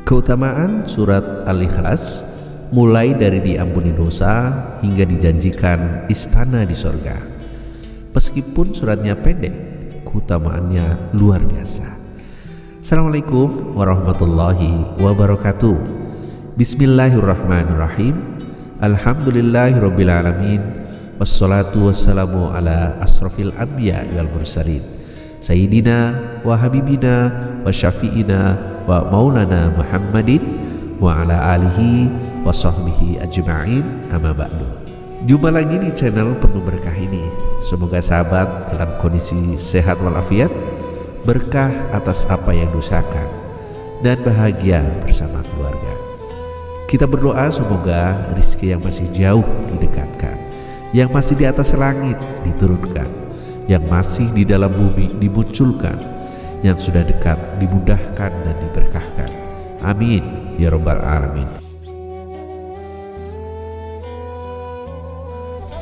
Keutamaan surat Al-Ikhlas mulai dari diampuni dosa hingga dijanjikan istana di sorga. Meskipun suratnya pendek, keutamaannya luar biasa. Assalamualaikum warahmatullahi wabarakatuh. Bismillahirrahmanirrahim. Alhamdulillahirabbil alamin. Wassalatu wassalamu ala asrofil anbiya wal mursalin Sayyidina wa habibina wa syafi'ina wa maulana Muhammadin wa ala alihi wa sahbihi ajma'in, amma ba'du. Jumpa lagi di channel penuh berkah ini. Semoga sahabat dalam kondisi sehat walafiat, berkah atas apa yang diusahakan, dan bahagia bersama keluarga. Kita berdoa semoga rezeki yang masih jauh didekatkan, yang masih di atas langit diturunkan, yang masih di dalam bumi dimunculkan, yang sudah dekat dimudahkan dan diberkahkan. Amin ya rabbal alamin.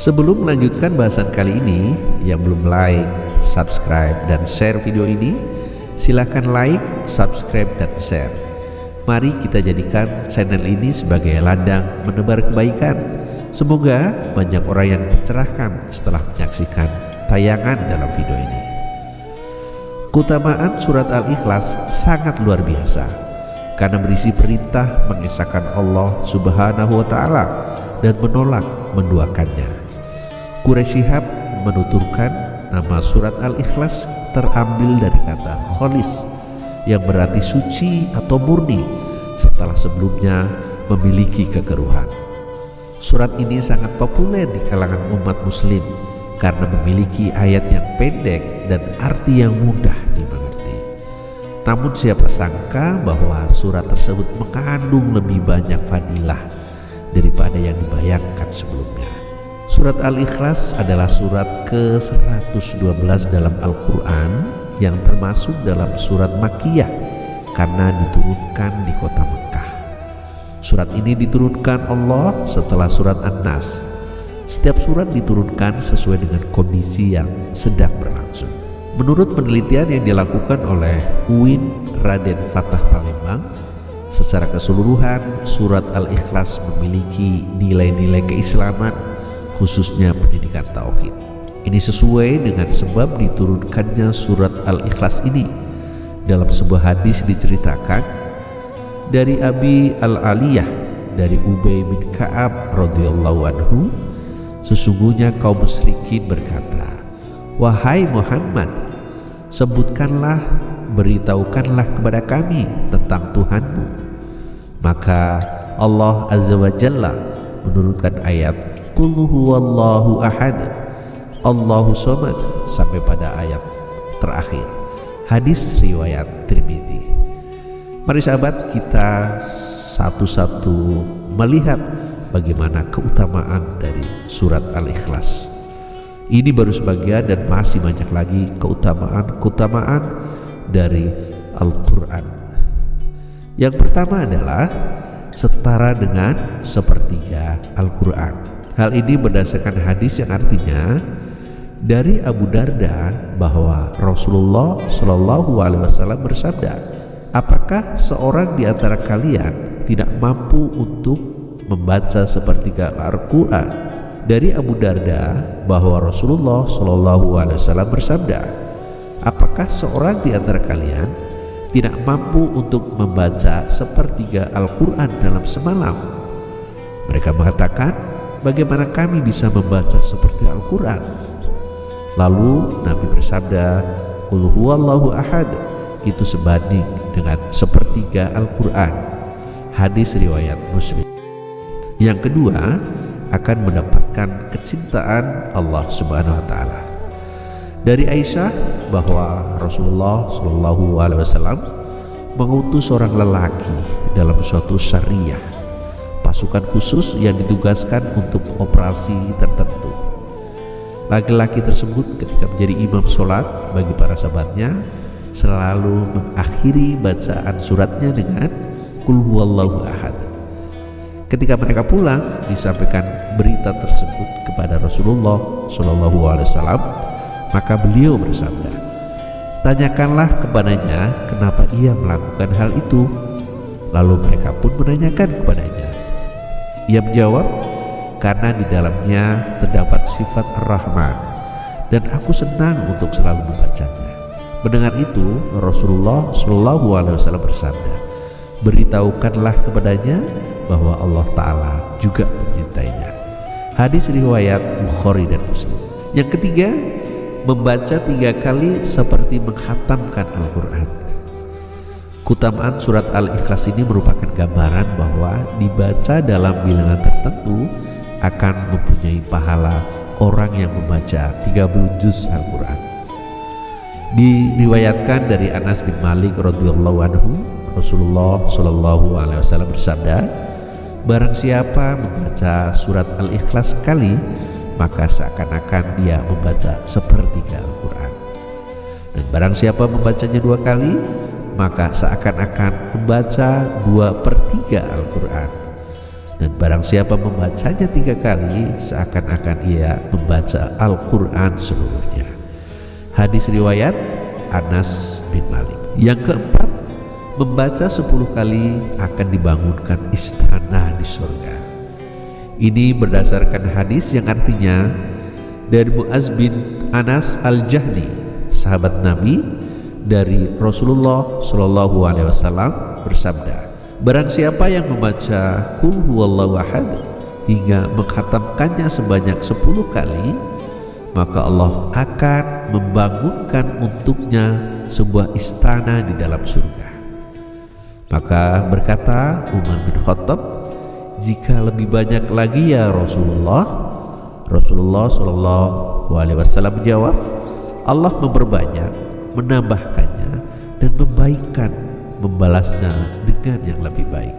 Sebelum melanjutkan bahasan kali ini, yang belum like, subscribe, dan share video ini, silakan like, subscribe, dan share. Mari kita jadikan channel ini sebagai ladang menebar kebaikan. Semoga banyak orang yang tercerahkan setelah menyaksikan tayangan dalam video ini. Keutamaan surat Al-Ikhlas sangat luar biasa karena berisi perintah mengesahkan Allah Subhanahu wa Ta'ala dan menolak menduakannya. Quraisy Shihab menuturkan nama surat Al-Ikhlas terambil dari kata kholis yang berarti suci atau murni setelah sebelumnya memiliki kekeruhan. Surat ini sangat populer di kalangan umat muslim karena memiliki ayat yang pendek dan arti yang mudah dimengerti. Namun siapa sangka bahwa surat tersebut mengandung lebih banyak fadilah daripada yang dibayangkan sebelumnya. Surat Al-Ikhlas adalah surat ke-112 dalam Al-Quran yang termasuk dalam surat Makkiyah karena diturunkan di kota Mekah. Surat ini diturunkan Allah setelah surat An-Nas. Setiap surat diturunkan sesuai dengan kondisi yang sedang berlangsung. Menurut penelitian yang dilakukan oleh UIN Raden Fatah Palembang, secara keseluruhan surat Al-Ikhlas memiliki nilai-nilai keislaman, khususnya pendidikan tauhid. Ini sesuai dengan sebab diturunkannya surat Al-Ikhlas ini. Dalam sebuah hadis diceritakan dari Abi Al-Aliyah dari Ubay bin Ka'ab radhiyallahu anhu, sesungguhnya kaum musyrikin berkata, "Wahai Muhammad, sebutkanlah, beritahukanlah kepada kami tentang Tuhanmu." Maka Allah Azza wa Jalla menurunkan ayat Qul huwallahu ahad, Allahu somad, sampai pada ayat terakhir. Hadis riwayat Tirmidzi. Mari sahabat, kita satu-satu melihat bagaimana keutamaan dari surat Al-Ikhlas. Ini baru sebagian dan masih banyak lagi keutamaan dari Al-Quran. Yang pertama adalah setara dengan sepertiga Al-Quran. Hal ini berdasarkan hadis yang artinya dari Abu Darda bahwa Rasulullah Shallallahu Alaihi Wasallam bersabda, "Apakah seorang di antara kalian tidak mampu untuk membaca sepertiga Al-Quran?" Dari Abu Darda bahwa Rasulullah Shallallahu Alaihi Wasallam bersabda, "Apakah seorang di antara kalian tidak mampu untuk membaca sepertiga Al-Quran dalam semalam?" Mereka mengatakan, "Bagaimana kami bisa membaca seperti Al-Quran?" Lalu Nabi bersabda, "Qul huwallahu ahad," itu sebanding dengan sepertiga Al-Quran. Hadis riwayat Muslim. Yang kedua, akan mendapatkan kecintaan Allah Subhanahu wa Ta'ala. Dari Aisyah bahwa Rasulullah Shallallahu Alaihi Wasallam mengutus seorang lelaki dalam suatu syariah, pasukan khusus yang ditugaskan untuk operasi tertentu. Laki-laki tersebut ketika menjadi imam sholat bagi para sahabatnya selalu mengakhiri bacaan suratnya dengan Qul huwallahu ahad. Ketika mereka pulang, disampaikan berita tersebut kepada Rasulullah Shallallahu Alaihi Wasallam, maka beliau bersabda, "Tanyakanlah kepadanya kenapa ia melakukan hal itu." Lalu mereka pun menanyakan kepadanya. Ia menjawab, karena di dalamnya terdapat sifat Ar-Rahman dan aku senang untuk selalu membacanya. Mendengar itu, Rasulullah SAW bersabda, beritahukanlah kepadanya bahwa Allah Ta'ala juga mencintainya. Hadis riwayat Bukhari dan Muslim. Yang ketiga, membaca 3 kali seperti menghatamkan Al-Quran. Keutamaan surat Al-Ikhlas ini merupakan gambaran bahwa dibaca dalam bilangan tertentu akan mempunyai pahala orang yang membaca 30 juz Al-Quran. Diriwayatkan dari Anas bin Malik radhiyallahu anhu, Rasulullah SAW bersabda, barang siapa membaca surat Al-Ikhlas sekali, maka seakan-akan dia membaca sepertiga Al-Quran. Dan barang siapa membacanya 2 kali, maka seakan-akan membaca 2/3 Al-Quran. Dan barang siapa membacanya 3 kali, seakan-akan ia membaca Al-Quran seluruhnya. Hadis riwayat Anas bin Malik. Yang keempat, membaca 10 kali akan dibangunkan istana di surga. Ini berdasarkan hadis yang artinya dari Mu'az bin Anas al-Jahli, sahabat Nabi, dari Rasulullah SAW bersabda, barang siapa yang membaca Qul huwallahu ahad hingga menghatamkannya sebanyak 10 kali, maka Allah akan membangunkan untuknya sebuah istana di dalam surga. Maka berkata Umar bin Khattab, jika lebih banyak lagi ya Rasulullah. Rasulullah SAW menjawab, Allah memperbanyak, menambahkannya dan membalasnya dengan yang lebih baik.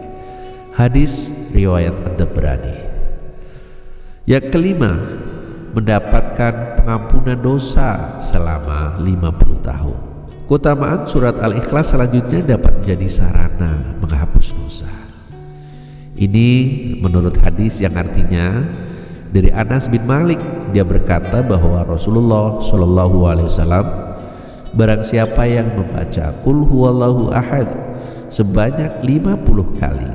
Hadis riwayat Ad-Dabrani. Yang kelima, mendapatkan pengampunan dosa selama 50 tahun. Keutamaan surat Al-Ikhlas selanjutnya dapat menjadi sarana menghapus dosa. Ini menurut hadis yang artinya dari Anas bin Malik, dia berkata bahwa Rasulullah SAW, barang siapa yang membaca Qul huwallahu ahad sebanyak 50 kali,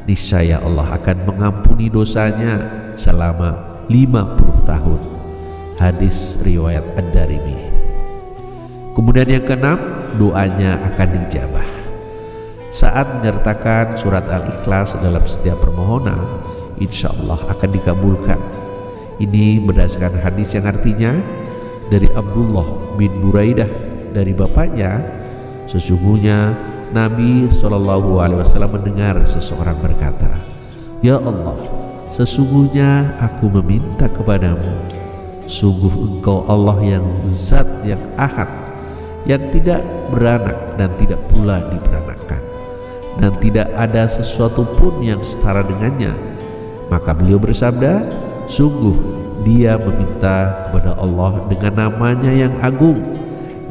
niscaya Allah akan mengampuni dosanya selama 50 tahun. Hadis riwayat Ad-Darimi. Kemudian yang keenam, doanya akan dijabah. Saat menyertakan surat Al-Ikhlas dalam setiap permohonan, insya Allah akan dikabulkan. Ini berdasarkan hadis yang artinya dari Abdullah bin Buraidah dari bapaknya, sesungguhnya Nabi SAW mendengar seseorang berkata, ya Allah, sesungguhnya aku meminta kepadamu, sungguh engkau Allah yang zat yang ahad, yang tidak beranak dan tidak pula diberanakkan, dan tidak ada sesuatu pun yang setara dengannya. Maka beliau bersabda, sungguh dia meminta kepada Allah dengan namanya yang agung,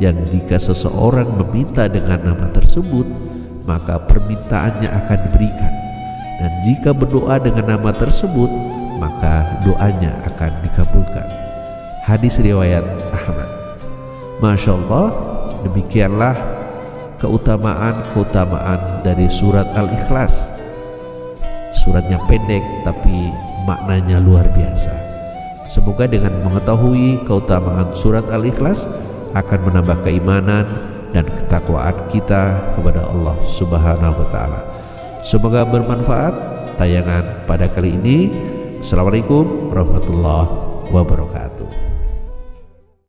yang jika seseorang meminta dengan nama tersebut, maka permintaannya akan diberikan, dan jika berdoa dengan nama tersebut, maka doanya akan dikabulkan. Hadis riwayat Ahmad. Masya Allah, demikianlah keutamaan dari surat Al-Ikhlas. Suratnya pendek tapi maknanya luar biasa. Semoga dengan mengetahui keutamaan surat Al-Ikhlas akan menambah keimanan dan ketakwaan kita kepada Allah Subhanahu wa Ta'ala. Semoga bermanfaat tayangan pada kali ini. Assalamualaikum warahmatullahi wabarakatuh.